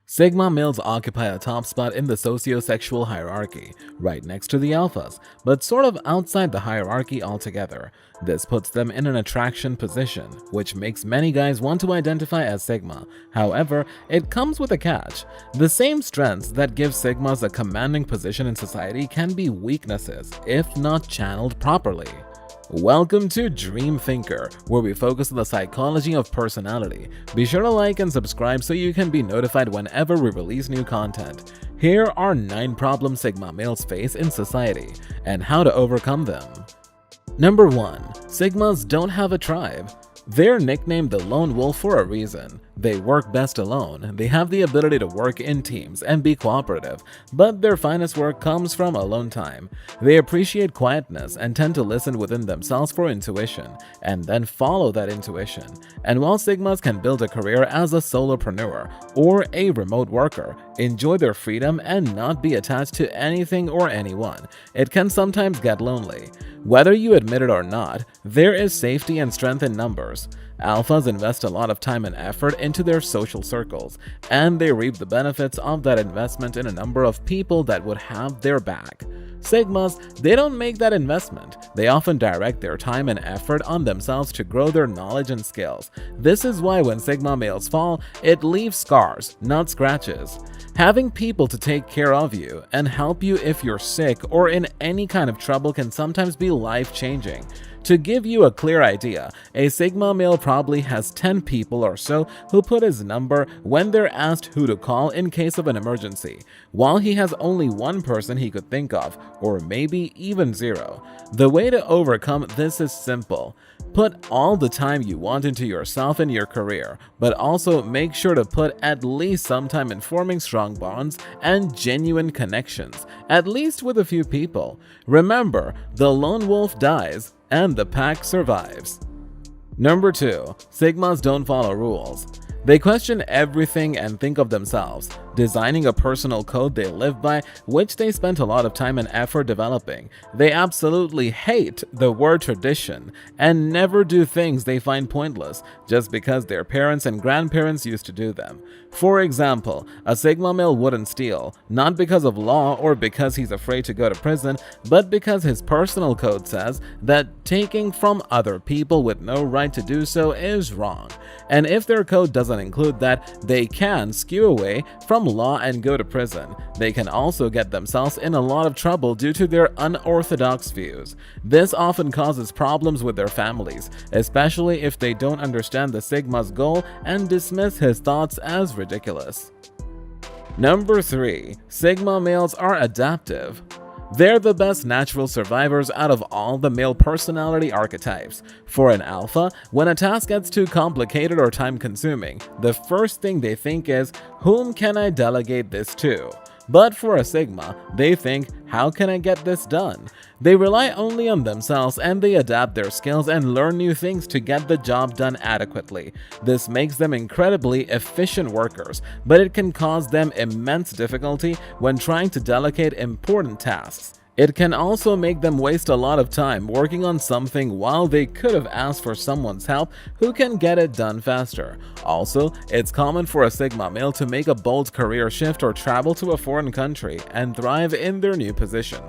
Sigma males occupy a top spot in the sociosexual hierarchy, right next to the alphas, but sort of outside the hierarchy altogether. This puts them in an attraction position, which makes many guys want to identify as Sigma. However, it comes with a catch. The same strengths that give Sigmas a commanding position in society can be weaknesses, if not channeled properly. Welcome to Dream Thinker, where we focus on the psychology of personality. Be sure to like and subscribe so you can be notified whenever we release new content. Here are 9 problems Sigma males face in society, and how to overcome them. Number 1. Sigmas don't have a tribe. They're nicknamed the lone wolf for a reason. They work best alone, they have the ability to work in teams and be cooperative, but their finest work comes from alone time. They appreciate quietness and tend to listen within themselves for intuition, and then follow that intuition. And while Sigmas can build a career as a solopreneur or a remote worker, enjoy their freedom and not be attached to anything or anyone, it can sometimes get lonely. Whether you admit it or not, there is safety and strength in numbers. Alphas invest a lot of time and effort into their social circles, and they reap the benefits of that investment in a number of people that would have their back. Sigmas, they don't make that investment. They often direct their time and effort on themselves to grow their knowledge and skills. This is why when Sigma males fall, it leaves scars, not scratches. Having people to take care of you and help you if you're sick or in any kind of trouble can sometimes be life-changing. To give you a clear idea, a Sigma male probably has 10 people or so who put his number when they're asked who to call in case of an emergency, while he has only one person he could think of, or maybe even 0. The way to overcome this is simple. Put all the time you want into yourself and your career, but also make sure to put at least some time in forming strong bonds and genuine connections, at least with a few people. Remember, the lone wolf dies and the pack survives. Number 2. Sigmas don't follow rules. They question everything and think of themselves, designing a personal code they live by, which they spent a lot of time and effort developing. They absolutely hate the word tradition and never do things they find pointless just because their parents and grandparents used to do them. For example, a Sigma male wouldn't steal, not because of law or because he's afraid to go to prison, but because his personal code says that taking from other people with no right to do so is wrong. And if their code doesn't include that, they can skew away from law and go to prison. They can also get themselves in a lot of trouble due to their unorthodox views. This often causes problems with their families, especially if they don't understand the Sigma's goal and dismiss his thoughts as ridiculous. Number 3. Sigma males are adaptive. They're the best natural survivors out of all the male personality archetypes. For an alpha, when a task gets too complicated or time-consuming, the first thing they think is, whom can I delegate this to? But for a Sigma, they think, how can I get this done? They rely only on themselves and they adapt their skills and learn new things to get the job done adequately. This makes them incredibly efficient workers, but it can cause them immense difficulty when trying to delegate important tasks. It can also make them waste a lot of time working on something while they could have asked for someone's help who can get it done faster. Also, it's common for a Sigma male to make a bold career shift or travel to a foreign country and thrive in their new position.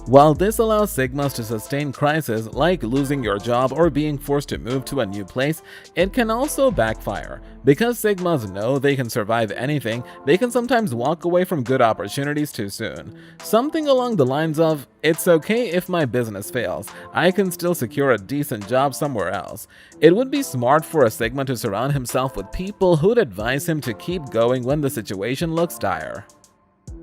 While this allows Sigmas to sustain crises like losing your job or being forced to move to a new place, it can also backfire. Because Sigmas know they can survive anything, they can sometimes walk away from good opportunities too soon. Something along the lines of, it's okay if my business fails, I can still secure a decent job somewhere else. It would be smart for a Sigma to surround himself with people who'd advise him to keep going when the situation looks dire.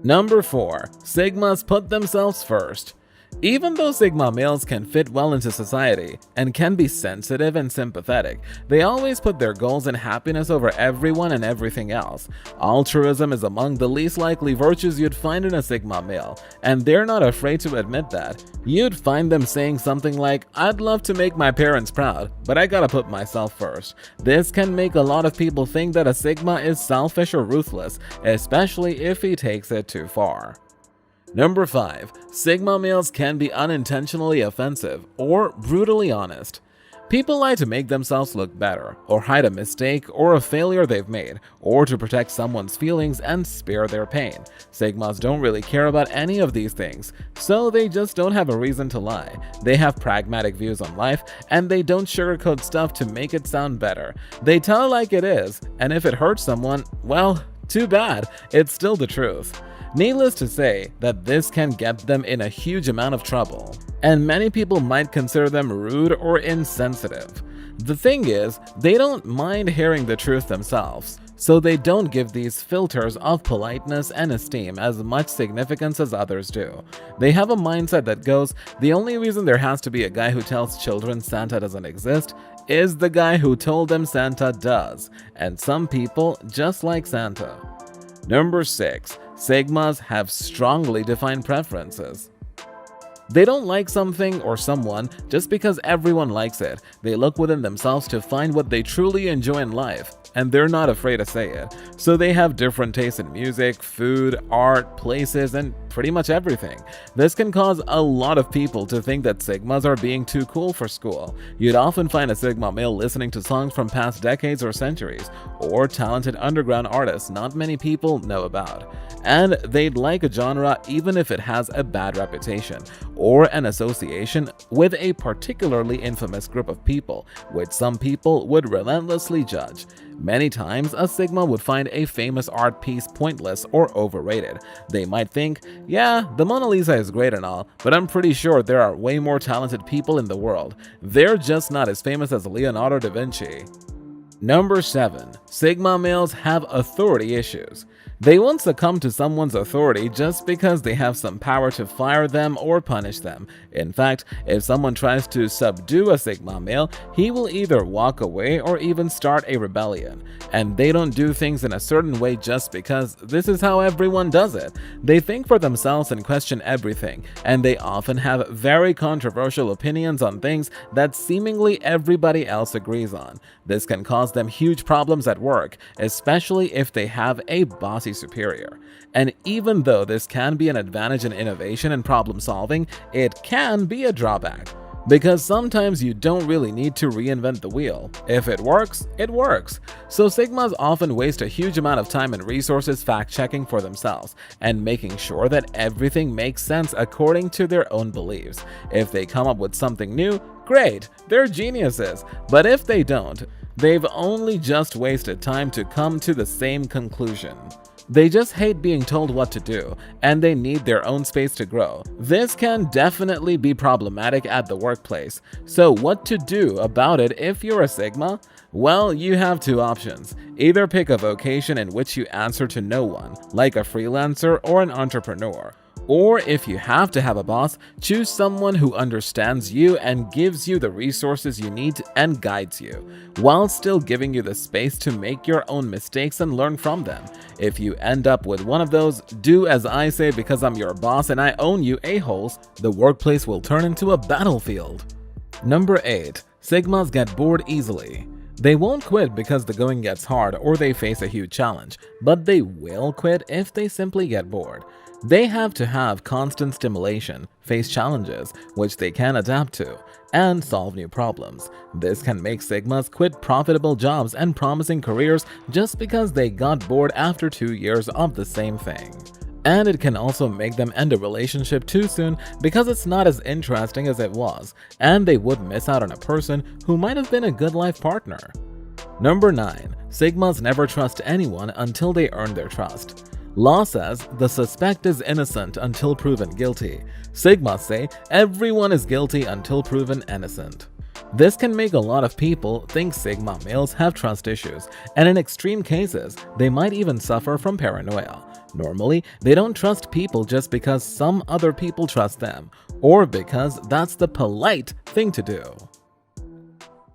Number 4. Sigmas put themselves first. Even though Sigma males can fit well into society and can be sensitive and sympathetic, they always put their goals and happiness over everyone and everything else. Altruism is among the least likely virtues you'd find in a Sigma male, and they're not afraid to admit that. You'd find them saying something like, I'd love to make my parents proud, but I gotta put myself first. This can make a lot of people think that a Sigma is selfish or ruthless, especially if he takes it too far. Number 5. Sigma males can be unintentionally offensive or brutally honest. People lie to make themselves look better, or hide a mistake or a failure they've made, or to protect someone's feelings and spare their pain. Sigmas don't really care about any of these things, so they just don't have a reason to lie. They have pragmatic views on life, and they don't sugarcoat stuff to make it sound better. They tell it like it is, and if it hurts someone, well, too bad, it's still the truth. Needless to say that this can get them in a huge amount of trouble, and many people might consider them rude or insensitive. The thing is, they don't mind hearing the truth themselves, so they don't give these filters of politeness and esteem as much significance as others do. They have a mindset that goes, the only reason there has to be a guy who tells children Santa doesn't exist is the guy who told them Santa does, and some people just like Santa. Number 6. Sigmas have strongly defined preferences. They don't like something or someone just because everyone likes it. They look within themselves to find what they truly enjoy in life, and they're not afraid to say it. So they have different tastes in music, food, art, places, and pretty much everything. This can cause a lot of people to think that Sigmas are being too cool for school. You'd often find a Sigma male listening to songs from past decades or centuries, or talented underground artists not many people know about. And they'd like a genre even if it has a bad reputation, or an association with a particularly infamous group of people, which some people would relentlessly judge. Many times, a Sigma would find a famous art piece pointless or overrated. They might think, yeah, the Mona Lisa is great and all, but I'm pretty sure there are way more talented people in the world. They're just not as famous as Leonardo da Vinci. Number 7. Sigma males have authority issues. They won't succumb to someone's authority just because they have some power to fire them or punish them. In fact, if someone tries to subdue a Sigma male, he will either walk away or even start a rebellion. And they don't do things in a certain way just because this is how everyone does it. They think for themselves and question everything, and they often have very controversial opinions on things that seemingly everybody else agrees on. This can cause them huge problems at work, especially if they have a bossy superior. And even though this can be an advantage in innovation and problem solving, it can be a drawback. Because sometimes you don't really need to reinvent the wheel. If it works, it works. So Sigmas often waste a huge amount of time and resources fact-checking for themselves and making sure that everything makes sense according to their own beliefs. If they come up with something new, great, they're geniuses. But if they don't, they've only just wasted time to come to the same conclusion. They just hate being told what to do, and they need their own space to grow. This can definitely be problematic at the workplace. So what to do about it if you're a Sigma? Well, you have two options. Either pick a vocation in which you answer to no one, like a freelancer or an entrepreneur. Or if you have to have a boss, choose someone who understands you and gives you the resources you need and guides you, while still giving you the space to make your own mistakes and learn from them. If you end up with one of those, do as I say because I'm your boss and I own you a-holes, the workplace will turn into a battlefield. Number 8. Sigmas get bored easily. They won't quit because the going gets hard or they face a huge challenge, but they will quit if they simply get bored. They have to have constant stimulation, face challenges, which they can adapt to, and solve new problems. This can make Sigmas quit profitable jobs and promising careers just because they got bored after 2 years of the same thing. And it can also make them end a relationship too soon because it's not as interesting as it was, and they would miss out on a person who might have been a good life partner. Number 9. Sigmas never trust anyone until they earn their trust. Law says the suspect is innocent until proven guilty. Sigmas say everyone is guilty until proven innocent. This can make a lot of people think Sigma males have trust issues, and in extreme cases, they might even suffer from paranoia. Normally, they don't trust people just because some other people trust them, or because that's the polite thing to do.